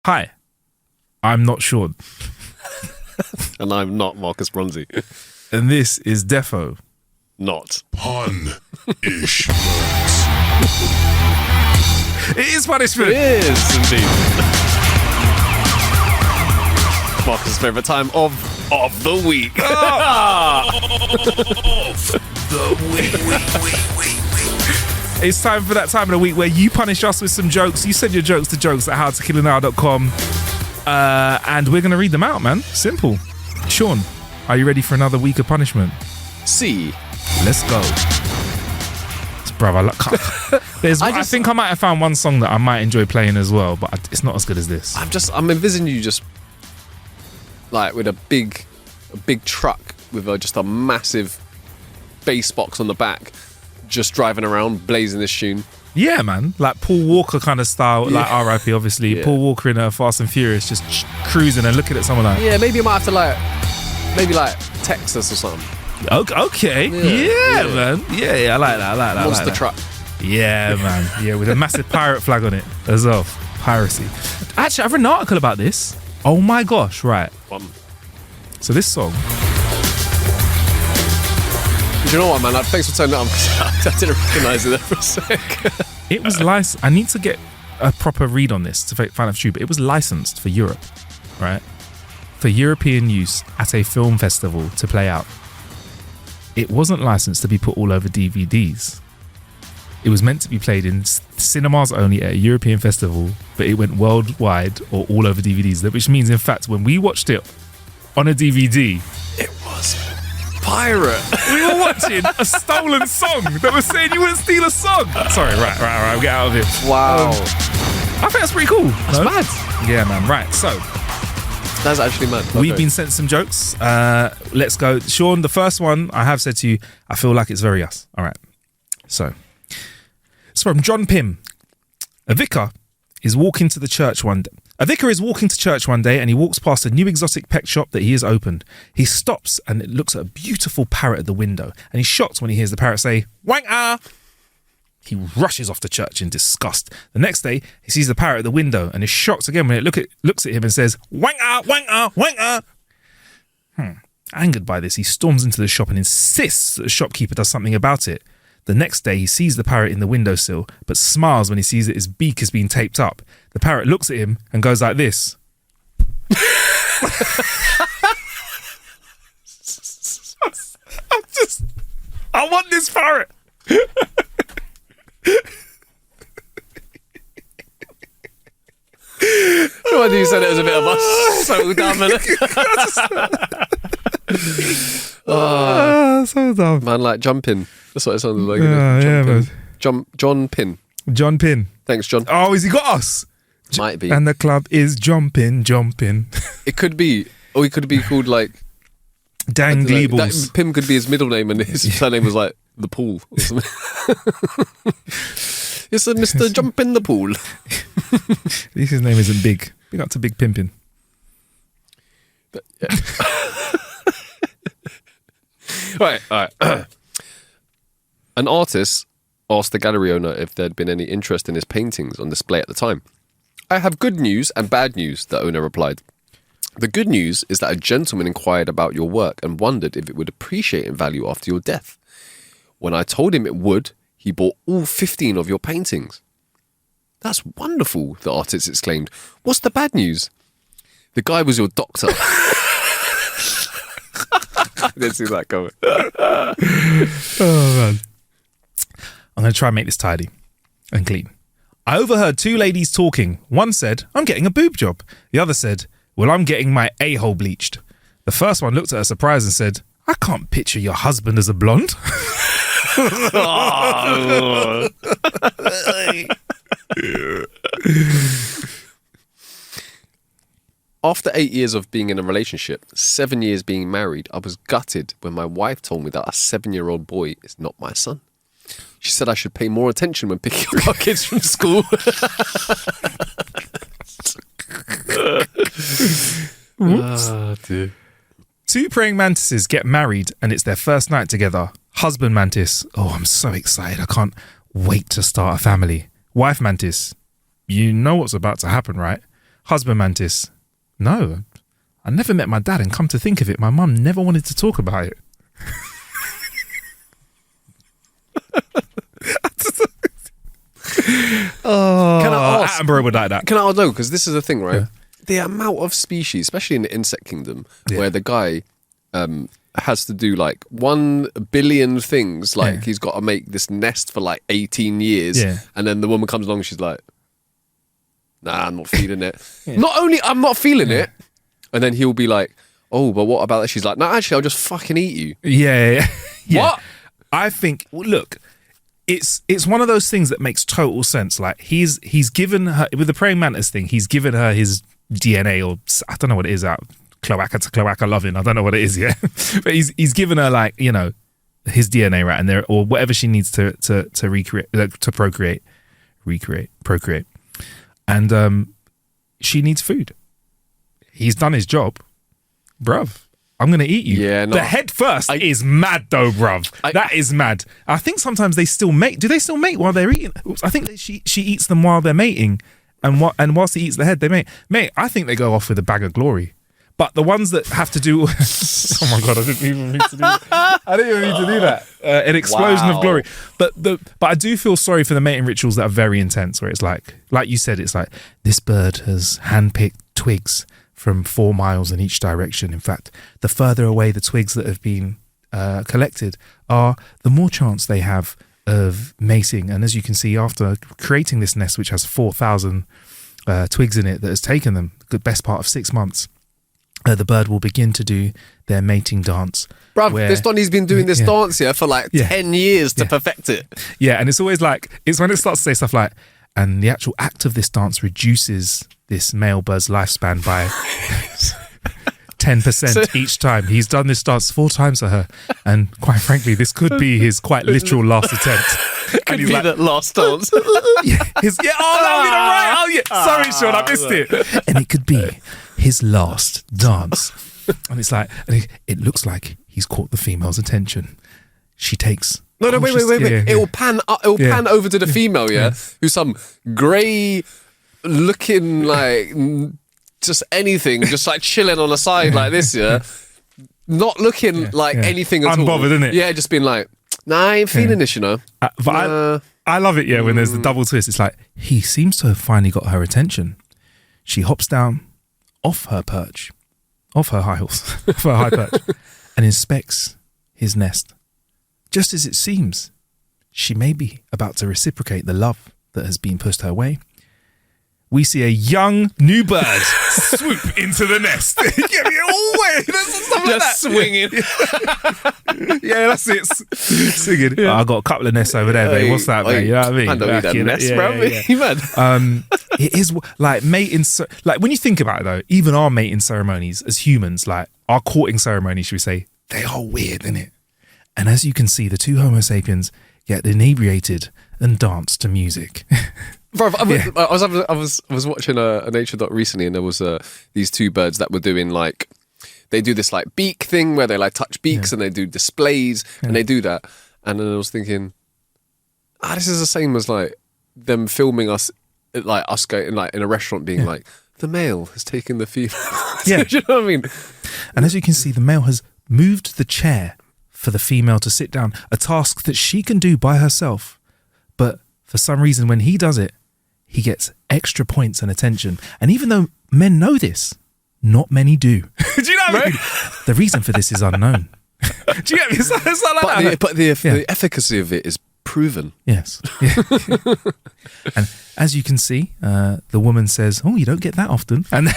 Hi, I'm not Sean. And I'm not Marcus Bronzy. And this is Defo. Not. Pun-ish. It is punishment. It is indeed. Marcus' favourite time of the week. It's time for that time of the week where you punish us with some jokes. You send your jokes to jokes@howtokillanow.com. And we're going to read them out, man. Simple. Sean, are you ready for another week of punishment? C. Let's go. Brother, I think I might have found one song that I might enjoy playing as well, but it's not as good as this. I'm envisioning you just like with a big truck with just a massive bass box on the back, just driving around blazing this tune. Yeah, man, like Paul Walker kind of style, like R.I.P. obviously. Yeah. Paul Walker in Fast and Furious, just cruising and looking at someone like. Yeah, maybe you might have to text us or something. Okay. Yeah, man. Yeah, I like that. Monster truck. Yeah, man. Yeah, with a massive pirate flag on it as well. Piracy. Actually, I've read an article about this. Oh my gosh, right. So this song. Do you know what, man? Thanks for turning that on because I didn't recognise it there for a sec. It was licensed. I need to get a proper read on this to find out if it's true, but it was licensed for Europe, right? For European use at a film festival to play out. It wasn't licensed to be put all over DVDs. It was meant to be played in cinemas only at a European festival, but it went worldwide or all over DVDs, which means, in fact, when we watched it on a DVD, it was pirate. We were watching a stolen song that was saying you wouldn't steal a song. Sorry, right, we'll get out of it. Wow. I think that's pretty cool. That's mad. Yeah, man, right, so... That's actually mad. Okay. We've been sent some jokes. Let's go. Sean, the first one I have said to you, I feel like it's very us. All right. So, it's from John Pym. A vicar is walking to church one day and he walks past a new exotic pet shop that he has opened. He stops and looks at a beautiful parrot at the window and he's shocked when he hears the parrot say, "Wank-ah!" He rushes off to church in disgust. The next day, he sees the parrot at the window and is shocked again when it looks at him and says, "Wank-ah, wank-ah, wank-ah." Angered by this, he storms into the shop and insists that the shopkeeper does something about it. The next day, he sees the parrot in the windowsill, but smiles when he sees that his beak has been taped up. The parrot looks at him and goes like this. I want this parrot. Why do you said it was a bit of us? So dumb, so dumb. Man, like jumping. That's what it sounded like. Yeah, man. John Pin. John Pin. Thanks, John. Oh, has he got us? Might be. And the club is jumping. It could be. Or he could be called like Dan Gleebles. Pim could be his middle name and his surname was like the pool or something. It's a Mr. Jump in the pool. At least his name isn't Big. Big up to Big Pimpin'. But, yeah. All right. An artist asked the gallery owner if there'd been any interest in his paintings on display at the time. "I have good news and bad news," the owner replied. "The good news is that a gentleman inquired about your work and wondered if it would appreciate in value after your death. When I told him it would, he bought all 15 of your paintings." "That's wonderful," the artist exclaimed. "What's the bad news?" "The guy was your doctor." I didn't see that coming. Oh, man. I'm going to try and make this tidy and clean. "I overheard two ladies talking. One said, 'I'm getting a boob job.' The other said, 'Well, I'm getting my a-hole bleached.' The first one looked at her surprised and said, 'I can't picture your husband as a blonde.'" "After 8 years of being in a relationship, 7 years being married, I was gutted when my wife told me that a 7-year-old boy is not my son. She said I should pay more attention when picking up our kids from school." Oh, dear. Two praying mantises get married and it's their first night together. Husband mantis: "Oh, I'm so excited. I can't wait to start a family." Wife mantis: "You know what's about to happen, right?" Husband mantis. No, I never met my dad, and come to think of it, my mum never wanted to talk about it. Can I ask? Attenborough would like that. Can I know? Because this is the thing, right? Yeah. The amount of species, especially in the insect kingdom, Yeah. where the guy has to do like 1 billion things. Like Yeah. he's got to make this nest for like 18 years. Yeah. And then the woman comes along and she's like, nah, I'm not feeling it. Not only I'm not feeling it, and then he'll be like, oh, but what about that? She's like, no, actually, I'll just fucking eat you. Yeah. What? I think, look, it's one of those things that makes total sense. Like he's given her, with the praying mantis thing, he's given her his DNA, or I don't know what it is, out cloaca to cloaca loving. I don't know what it is yet, but he's given her, like, you know, his DNA, right, and there, or whatever she needs to recreate, to procreate, and she needs food. He's done his job, bruv. I'm gonna eat you. Yeah, no. The head first is mad though, bruv. That is mad. I think sometimes they still mate. Do they still mate while they're eating? I think she eats them while they're mating, and whilst he eats the head, they mate. Mate, I think they go off with a bag of glory. But the ones that have to do, oh my god, I didn't even mean to do that. I didn't even mean to do that. An explosion of glory. But I do feel sorry for the mating rituals that are very intense, where it's like you said, it's like, this bird has handpicked twigs from 4 miles in each direction. In fact, the further away the twigs that have been collected are, the more chance they have of mating. And as you can see, after creating this nest, which has 4,000 twigs in it, that has taken them the best part of 6 months, the bird will begin to do their mating dance. Bruv, this Donny's been doing this dance here for like 10 years to perfect it. Yeah, and it's always like, it's when it starts to say stuff like, and the actual act of this dance reduces this male bird's lifespan by 10% each time. He's done this dance 4 times to her, and quite frankly, this could be his quite literal last attempt. Could be the last dance. That would be the right. Oh yeah, sorry, Sean, I missed it. And it could be his last dance. And it's like, and it looks like he's caught the female's attention. She takes. No, wait. It will pan up, pan over to the female, who's some grey looking, like, just anything, just like chilling on the side like this, not looking like anything at all. Unbothered, isn't it? Yeah, just being like, nah, I ain't feeling this, you know. But I love it, when there's the double twist. It's like, he seems to have finally got her attention. She hops down off her perch, off her high horse, off her high perch, and inspects his nest. Just as it seems, she may be about to reciprocate the love that has been pushed her way. We see a young new bird swoop into the nest. Get me away! Stuff like that. Swinging. Yeah, that's it. Singing. Yeah. Oh, I got a couple of nests over there, mate. What's that, mate? You know what I mean? I don't need that nest, bro. You mad? It is like mating. Like when you think about it, though, even our mating ceremonies as humans, like our courting ceremonies, should we say, they are weird, innit? And as you can see, the 2 Homo sapiens get inebriated and dance to music. Bro, I was watching a nature doc recently, and there was these 2 birds that were doing, like, they do this like beak thing where they like touch beaks and they do displays and they do that. And then I was thinking, this is the same as like them filming us, like us going like in a restaurant being like, the male has taken the female. Yeah. Do you know what I mean? And as you can see, the male has moved the chair for the female to sit down, a task that she can do by herself. But for some reason, when he does it, he gets extra points and attention. And even though men know this, not many do. Do you know what I mean? The reason for this is unknown. Do you get me? It's not like that. But the efficacy of it is proven. Yes. Yeah. And as you can see, the woman says, "Oh, you don't get that often." And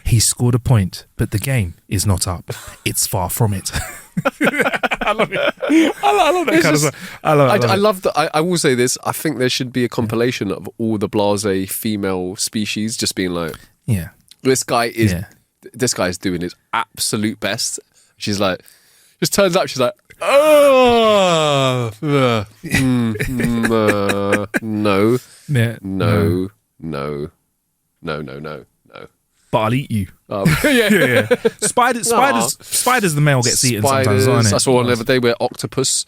he scored a point, but the game is not up. It's far from it. I love it. I love that kind of stuff. I love it. I will say this. I think there should be a compilation of all the blasé female species just being like, yeah, this guy is doing his absolute best. She's like, just turns up. She's like, oh, no, yeah, no. But I'll eat you. Yeah. Spiders. The male gets eaten sometimes, aren't it? I saw one the other day where octopus,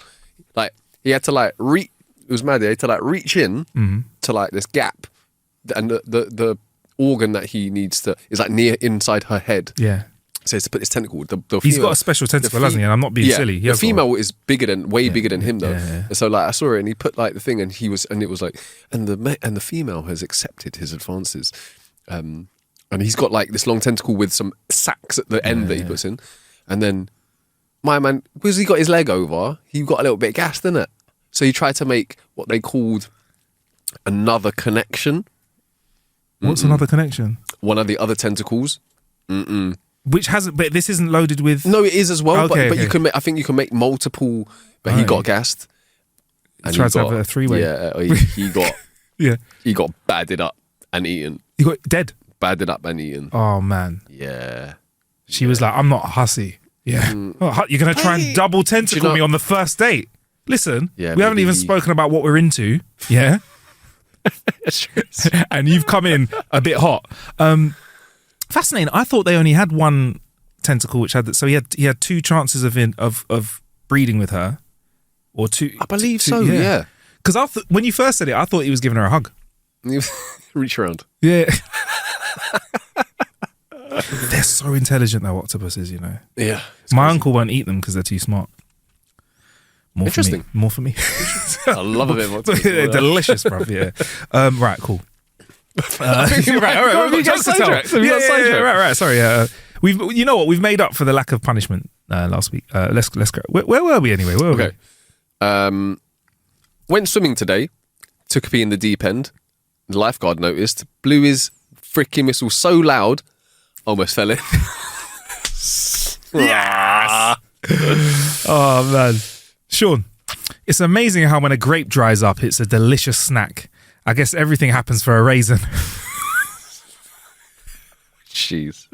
like, he had to like reach. It was mad. He had to like reach in to like this gap, and the organ that he needs to is like near inside her head. Yeah. So it's to put his tentacle. The He's female- got a special tentacle, the fe- hasn't he? And I'm not being silly. He The has got female is bigger than bigger than him though. yeah. And so like I saw it, and he put like the thing, and it was like, and the female has accepted his advances, and he's got like this long tentacle with some sacs at the end that he puts in, and then my man, because he got his leg over, he got a little bit gassed, didn't it? So he tried to make what they called another connection. What's another connection? One of the other tentacles. Which hasn't, but this isn't loaded with. No, it is as well. Okay, but okay. you can make. I think you can make multiple. But he Right. got gassed. And Tried to have a three-way. Yeah, he got. Yeah. He got badded up and eaten. You got dead. Badded up and eaten. Oh, man. Yeah. She was like, I'm not a hussy. Yeah. Oh, you're going to try and double tentacle Do you know- me on the first date? Listen, Yeah, we haven't maybe even he- spoken about what we're into. Yeah. And you've come in a bit hot. Fascinating. I thought they only had one tentacle, which had so he had two chances of breeding with her, or two. I believe so, yeah. Because when you first said it, I thought he was giving her a hug. Reach around. Yeah. They're so intelligent, though, octopuses. You know. Yeah. My uncle won't eat them because they're too smart. More Interesting. For me. More for me. I love a bit more. They're delicious, bruv. Yeah. Right. Cool. Right. All right. We've got jokes to tell. Yeah. Right. Sorry. You know what? We've made up for the lack of punishment last week. Let's go. Where were we anyway? Where were Okay. Went swimming today. Took a pee in the deep end. The lifeguard noticed. Blew his freaking whistle so loud, almost fell in. Yes. Oh man, Sean, it's amazing how when a grape dries up, it's a delicious snack. I guess everything happens for a raisin. Jeez.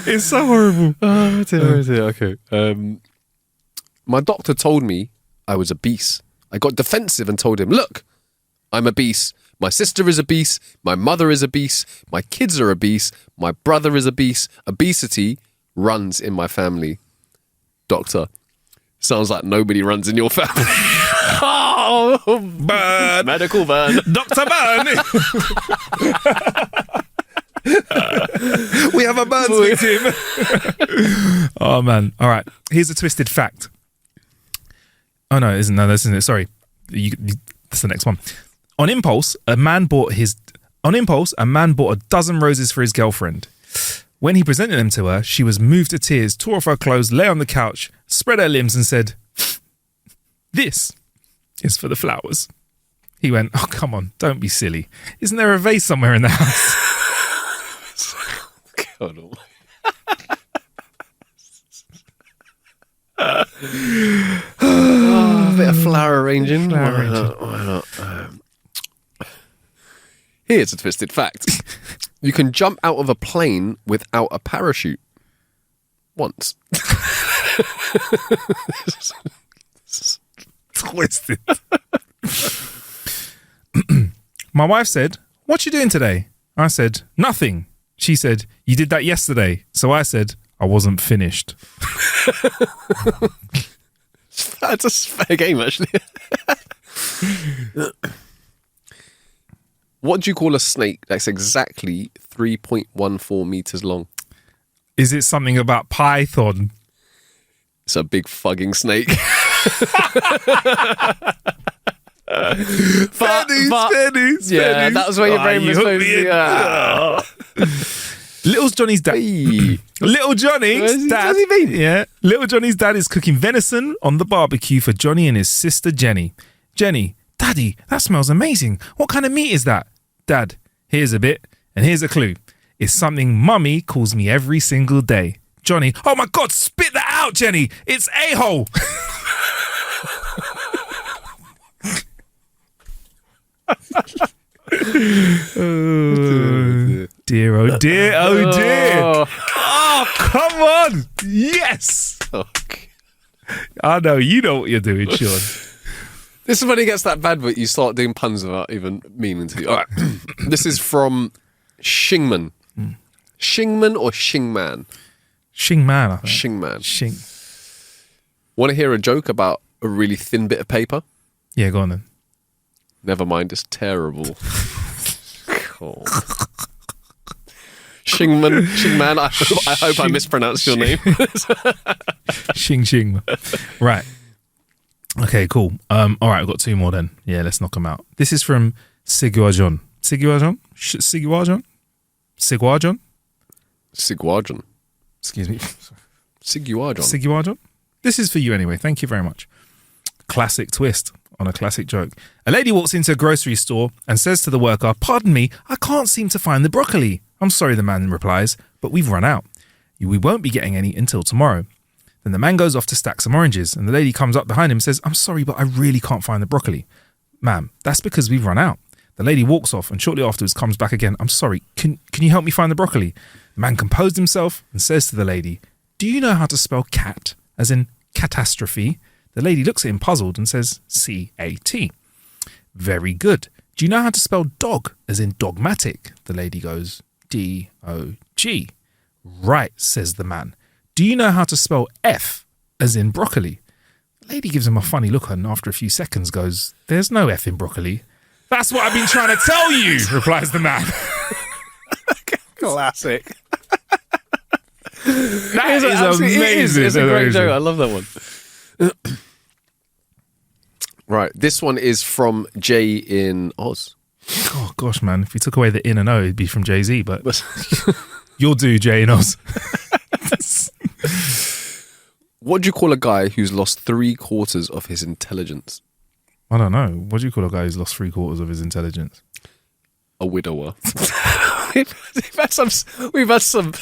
It's so horrible. Oh dear. Okay. My doctor told me I was obese. I got defensive and told him, look, I'm obese. My sister is obese. My mother is obese. My kids are obese. My brother is obese. Obesity runs in my family. Doctor, sounds like nobody runs in your family. Oh, Burn. medical burn. Dr. Burn. We have a Burns victim. Oh man. All right. Here's a twisted fact. Oh no, isn't no, this isn't it. Sorry. That's the next one. On impulse, a man bought a dozen roses for his girlfriend. When he presented them to her, she was moved to tears, tore off her clothes, lay on the couch, spread her limbs and said, "This is for the flowers." He went, "Oh, come on, don't be silly. Isn't there a vase somewhere in the house?" God almighty. A bit of flower arranging. Why not? Here's a twisted fact. You can jump out of a plane without a parachute. Once. Twisted. My wife said, "What you doing today?" I said, "Nothing." She said, "You did that yesterday." So I said, "I wasn't finished." That's a fair game, actually. What do you call a snake that's exactly 3.14 meters long? Is it something about Python? It's a big fucking snake. Pennies. Yeah, that was where your brain was supposed to be. Little Johnny's dad. Little Johnny's dad. Where's he been? Yeah. Little Johnny's dad is cooking venison on the barbecue for Johnny and his sister Jenny. Jenny, "Daddy, that smells amazing. What kind of meat is that?" Dad, "Here's a bit, and here's a clue. It's something Mummy calls me every single day." Johnny, "Oh my God, spit that out, Jenny. It's a-hole." Oh, dear, oh dear, oh dear. Oh, come on. Yes. Okay. I know, you know what you're doing, Sean. This is when it gets that bad, but you start doing puns without even meaning to. All right. This is from Shingman. Shingman or Shingman? Shingman, I think. Shingman. Shing. Want to hear a joke about a really thin bit of paper? Yeah, go on then. Never mind, it's terrible. Oh. Shingman, I hope I mispronounced your name. Shing. Right. Okay, cool. All right, I've got 2 more then. Yeah, let's knock them out. This is from Siguajon. Siguajon? Siguajon. Excuse me. Siguajon. Siguajon? This is for you anyway. Thank you very much. Classic twist on a classic joke. A lady walks into a grocery store and says to the worker, "Pardon me, I can't seem to find the broccoli." "I'm sorry," the man replies, "but we've run out. We won't be getting any until tomorrow." Then the man goes off to stack some oranges and the lady comes up behind him and says, "I'm sorry, but I really can't find the broccoli." "Ma'am, that's because we've run out." The lady walks off and shortly afterwards comes back again. "I'm sorry, can you help me find the broccoli?" The man composed himself and says to the lady, "Do you know how to spell cat, as in catastrophe?" The lady looks at him puzzled and says, "C-A-T." "Very good. Do you know how to spell dog, as in dogmatic?" The lady goes, D-O-G. "Right," says the man. "Do you know how to spell F, as in broccoli?" The lady gives him a funny look and after a few seconds goes, "There's no F in broccoli." "That's what I've been trying to tell you," replies the man. Classic. That is amazing. It's a great joke. I love that one. Right, this one is from Jay in Oz. Oh gosh, man! If you took away the in and O, it'd be from Jay-Z. But you'll do, Jay and Oz. What do you call a guy who's lost 3/4 of his intelligence? I don't know. What do you call a guy who's lost 3/4 of his intelligence? A widower. We've had some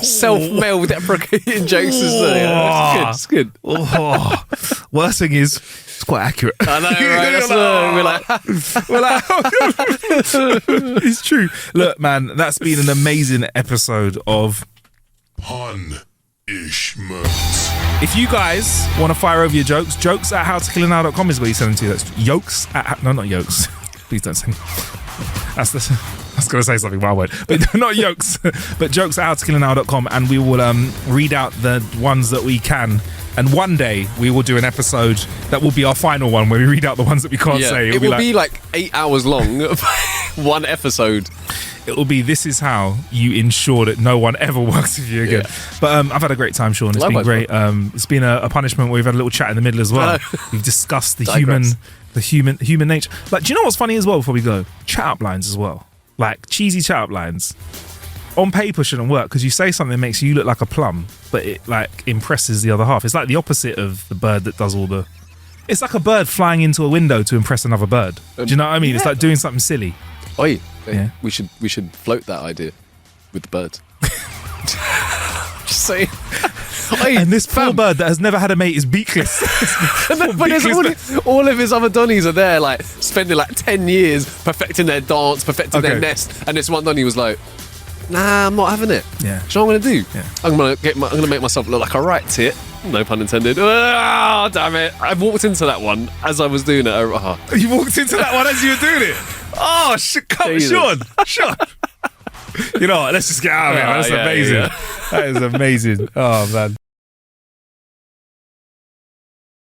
self-male deprecating jokes. It's good. Oh. Worst thing is, it's quite accurate. I know, right? We're like, it's true. Look, man, that's been an amazing episode of Punishment. If you guys want to fire over your jokes at howtokillanow.com is where you send them to. That's yokes at, no, not yokes. Please don't send. I was going to say something, but I won't. But not yokes, but jokes at howtokillanow.com, and we will read out the ones that we can. And one day we will do an episode that will be our final one where we read out the ones that we can't say. It will be like 8 hours long, one episode. It will be, this is how you ensure that no one ever works with you again. Yeah. But I've had a great time, Sean. It's been great. It's been a punishment where we've had a little chat in the middle as well. We've discussed the human nature. Like, do you know what's funny as well before we go? Chat up lines as well. Like cheesy chat up lines on paper shouldn't work because you say something that makes you look like a plum, but it like impresses the other half. It's like the opposite of the bird that does all the. It's like a bird flying into a window to impress another bird. Do you know what I mean? Yeah. It's like doing something silly. Oi, yeah. We should float that idea with the birds. Just saying. And this poor bird that has never had a mate is beakless. But there's all of his other donnies are there, like spending like 10 years perfecting their dance, perfecting their nest, and this one donnie was like, "Nah, I'm not having it." Yeah. So what I'm gonna do? Yeah. I'm gonna make myself look like a right tit. No pun intended. Oh, damn it! I walked into that one as I was doing it. You walked into that one as you were doing it. Oh, Sean. You know what? Let's just get out of here. That's amazing. Yeah. That is amazing. Oh man.